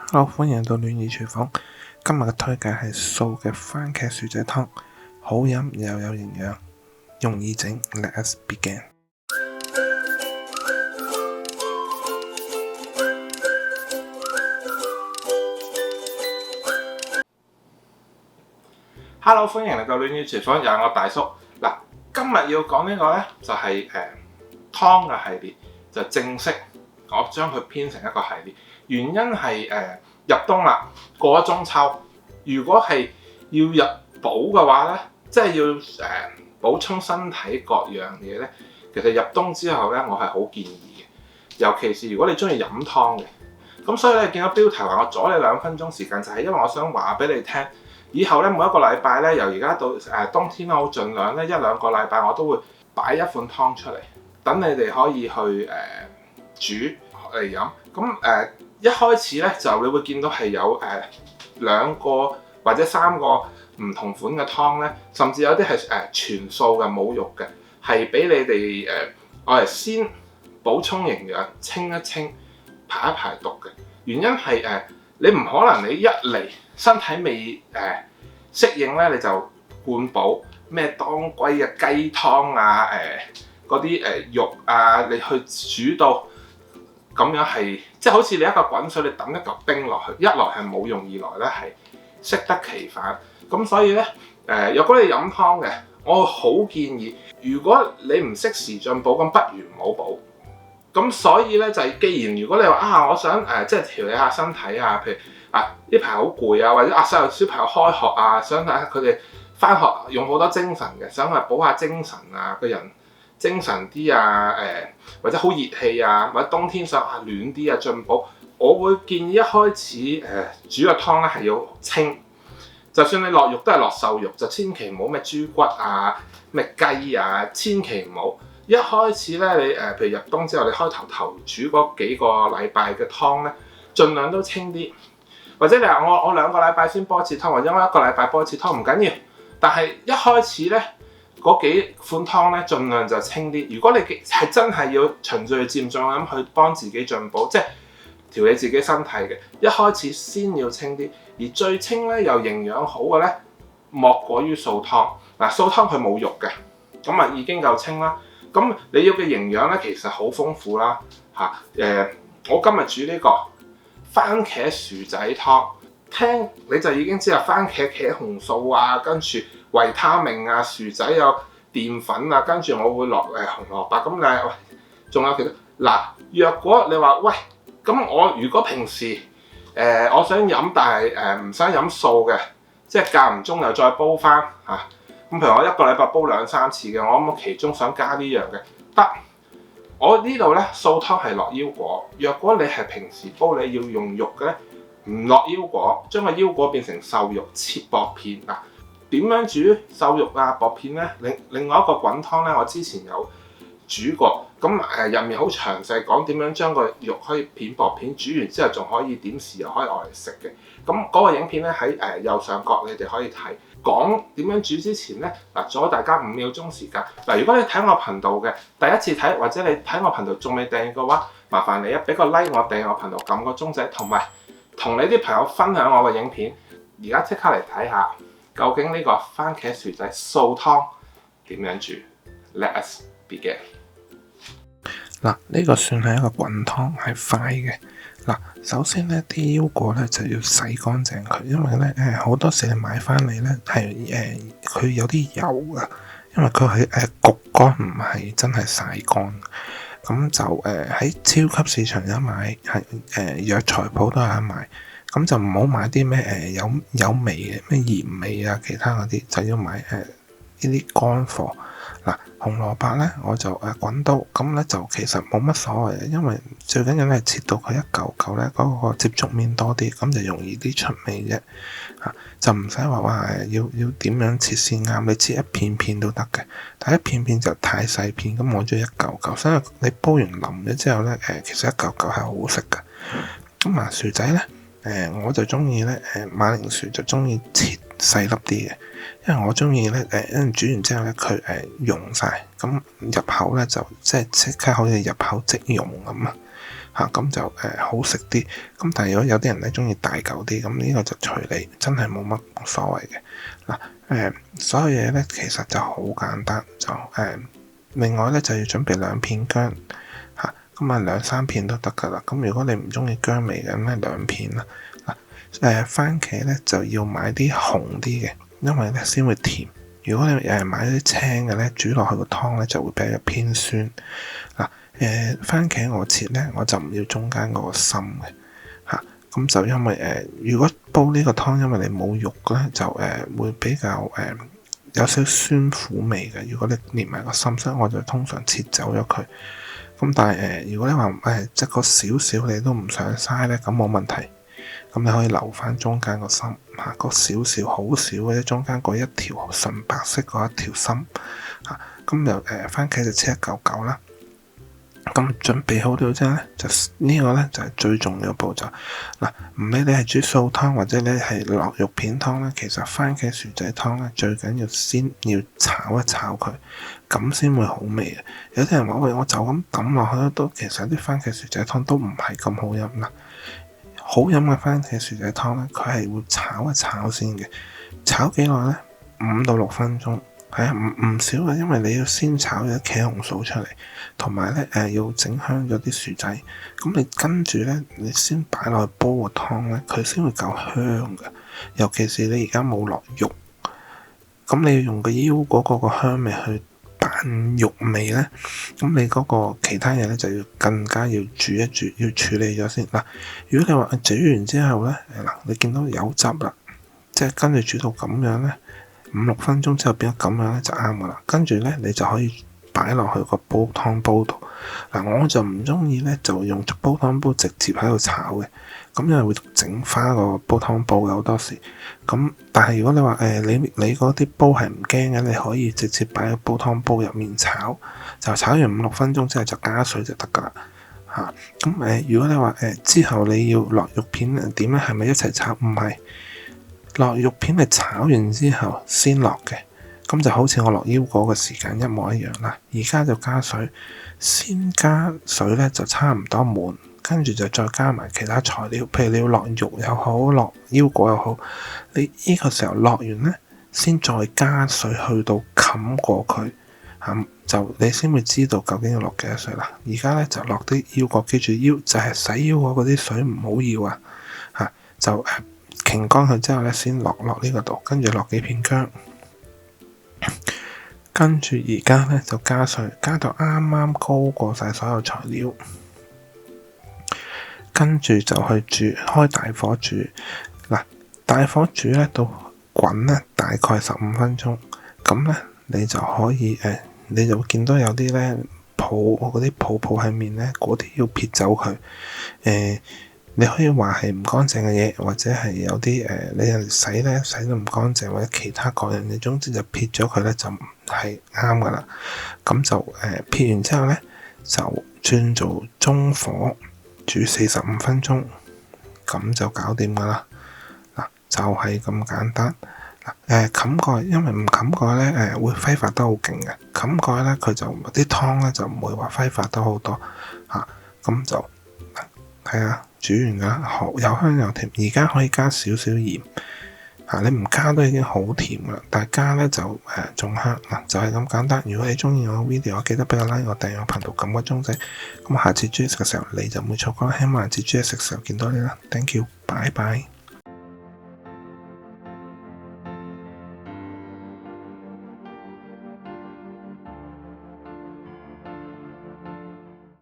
Hello，歡迎到暖意廚房。今日嘅推介係素嘅番茄薯仔湯，好飲又有營養，容易整。Let us begin。Hello，歡迎嚟到暖意廚房，又係我大叔。嗱，今日要講呢個呢，就係湯嘅系列，就正式我將佢編成一個系列。原因係入冬啦，過咗中秋，如果係要入補嘅話呢，即係要補充身體各樣嘢呢，其實入冬之後呢，我係好建議嘅。尤其是如果你中意飲湯嘅，咁所以咧見到標題話我阻你2分鐘時間，就係因為我想話俾你聽，以後咧每一個禮拜咧，由而家到冬天啦，我盡量咧1-2個禮拜我都會擺一款湯出嚟，等你哋可以去煮嚟飲。咁一開始咧就你會見到係有2個或者3個唔同款嘅湯咧，甚至有啲係全素嘅冇肉嘅，係俾你哋我嚟先補充營養、清一清、排一排毒嘅。原因係你唔可能你一嚟身體未適應咧，你就灌補咩當歸嘅雞湯啊，嗰啲肉啊，你去煮到咁樣係即係好似你一個滾水，你抌一嚿冰落去，一來係冇用，二來咧係適得其反。咁所以咧如果你飲湯嘅，我好建議，如果你唔適時進補，咁不如唔好補。咁所以咧就係，既然如果你話我想即係調理下身體啊，譬如呢排好攰啊，或者細路小朋友開學啊，想睇下佢哋返學用好多精神嘅，想去補下精神啊，個人精神啲啊，或者好熱氣啊，或者冬天想暖啲啊進補，我會建議一開始煮個湯咧係要清，就算你落肉都係落瘦肉，就千祈唔好咩豬骨啊、咩雞啊，千祈唔好。一開始咧，你譬如入冬之後，你開頭煮嗰幾個禮拜嘅湯咧，盡量都清啲。或者你話我2個禮拜先煲一次湯，或者我1個禮拜煲一次湯唔緊要。但係一開始咧嗰幾款湯咧，盡量就清啲。如果你係真係要循序漸進咁去幫自己進補，即係調理自己身體嘅，一開始先要清啲。而最清咧又營養好嘅咧，莫過於素湯。嗱，素湯佢冇肉嘅，咁已經夠清啦。咁你要嘅營養咧，其實好豐富啦嚇。我今日煮呢個番茄薯仔湯，聽你就已經知啦。番茄茄紅素啊，跟住維他命啊，薯仔有澱粉啊，跟住我會落紅蘿蔔。咁你仲有其他嗱？若果你話喂，咁我如果平時我想飲，但係唔想飲素嘅，即係間唔中又再煲翻嚇。咁譬如我1個禮拜煲2-3次嘅，我其中想加呢樣嘅得。我呢度咧素湯係落腰果。若果你係平時煲你要用肉嘅咧，唔落腰果，將個腰果變成瘦肉切薄片嗱。點樣煮瘦肉啊薄片咧？另外一個滾湯咧，我之前有煮過，咁入面好詳細講點樣將個肉可以片薄片，煮完之後仲可以點豉油可以攞嚟食嘅。咁嗰個影片咧喺右上角，你哋可以睇。講點樣煮之前咧，阻咗大家5秒鐘時間。如果你睇我頻道嘅第一次睇，或者你睇我頻道仲未訂嘅話，麻煩你俾個 like 我，訂我頻道，撳個鐘仔，同埋同你啲朋友分享我嘅影片。而家即刻嚟睇下，究竟呢個番茄薯仔素湯點樣煮 ？Let us begin。呢個算係一個滾湯，係快嘅。首先咧啲腰果咧就要洗乾淨佢，因為咧好多時你買翻嚟咧係佢有啲油啊，因為佢係焗乾，唔係真係曬乾。咁就喺超級市場有買，係藥材鋪都有得買。咁就唔好買啲咩有味嘅咩鹽味啊，其他嗰啲就要買呢啲乾貨。紅蘿蔔咧我就滾刀，咁咧就其實冇乜所謂嘅，因為最緊要咧係切到佢一嚿嚿咧嗰個接觸面多啲，咁就容易啲出味啫。就唔使話要點樣切先啱，你切一片片都得嘅，但一片片就太細片，咁我中意一嚿嚿，所以你煲完腍咗之後咧其實一嚿嚿係好食嘅。咁薯仔咧我就中意咧馬鈴薯就中意切細粒啲嘅。因為我中意咧，煮完之後咧，佢溶晒，咁入口咧就即刻好似入口即溶咁啊，咁就好食啲。咁但係如果有啲人咧中意大嚿啲，咁呢個就隨你，真係冇乜所謂嘅。所有嘢咧其實就好簡單，就另外咧就要準備2片薑嚇，咁啊2-3片都得㗎啦。咁如果你唔中意薑味嘅，咁咧2片啦。番茄咧就要買啲紅啲嘅，因為咧先會甜。如果你買啲青嘅咧，煮落去個湯咧就會比較偏酸。番茄我切咧我就唔要中間嗰個心嘅咁就因為如果煲呢個湯，因為你冇肉咧，就會比較有少少酸苦味嘅。如果你連埋個心，所以我就通常切走咗佢。咁但係如果你話即係個少少你都唔想嘥咧，咁冇問題。咁你可以留翻中間個心個少少好少嘅，中間嗰一條純白色嗰一條心咁就番茄就切一嚿嚿啦。咁準備好咗之後咧，就呢個咧就係最重要嘅步驟。唔理你係煮素湯或者你係落肉片湯咧，其實番茄薯仔湯咧最緊要先要炒一炒佢，咁先會好味嘅。有啲人話喂，我就咁抌落去都，其實啲番茄薯仔湯都唔係咁好飲啦。好飲嘅番茄薯仔湯咧，佢係會炒一炒先嘅。炒幾耐咧？5到6分鐘。唔少嘅，因為你要先炒咗茄紅素出嚟，同埋咧要整香咗啲薯仔。咁你跟住咧，你先擺落去煲個湯咧，佢先會夠香嘅。尤其是你而家冇落肉，咁你要用個腰嗰個香味去扮肉味咧，咁你嗰個其他嘢咧就要更加要煮一煮，要處理咗先。如果你話煮完之後咧，你見到有汁啦，即係跟住煮到咁樣咧，5-6分鐘之後變咗咁樣咧就啱噶啦。跟住咧你就可以擺落去個湯煲度。我就唔中意咧就用煲湯煲直接喺度炒嘅，咁因為會整花個煲湯煲嘅好多時。咁但係如果你話你嗰啲煲係唔驚嘅，你可以直接擺喺煲湯煲入面炒，就炒完5-6分鐘之後就加水就得噶啦。咁如果你話之後你要落肉片點咧，係咪一齊炒？唔係，落肉片係炒完之後先落嘅。咁就好似我落腰果嘅時間一模一樣啦。而家就加水，先加水咧就差唔多滿，跟住就再加埋其他材料，譬如你要落肉又好，落腰果又好，你呢個時候落完咧，先再加水去到冚過佢，就你先會知道究竟要落幾多水啦。而家咧就落啲腰果，記住就係洗腰果嗰啲水唔好要就傾乾佢之後咧，先落呢個度，跟住落幾片薑。跟住而家咧就加水，加到啱啱高過晒所有材料，跟住就去煮，開大火煮。大火煮咧到滾咧大概15分鐘，咁咧你就可以你就會見到有啲咧泡喺面咧，嗰啲要撇走佢。你可以話係唔乾淨嘅嘢，或者係有啲你人洗咧洗得唔乾淨，或者其他各樣嘢，總之就撇咗佢咧就唔係啱噶啦。咁就撇完之後咧就轉做中火煮45分鐘，咁就搞掂噶啦。就係咁簡單。冚蓋，因為唔冚蓋咧會揮發得好勁嘅。冚蓋咧佢就啲湯咧就唔會話揮發得好多咁就係煮完噶啦，又香又甜。而家可以加少少鹽你唔加都已經好甜啦，但係加咧就仲香。就係咁簡單。如果你中意我 video，記得俾個 like 我，訂閱我頻道，撳個鐘仔。咁下次煮嘢食嘅時候你就唔會錯過啦。希望下次煮嘢食嘅時候見到你啦。Thank you，拜拜。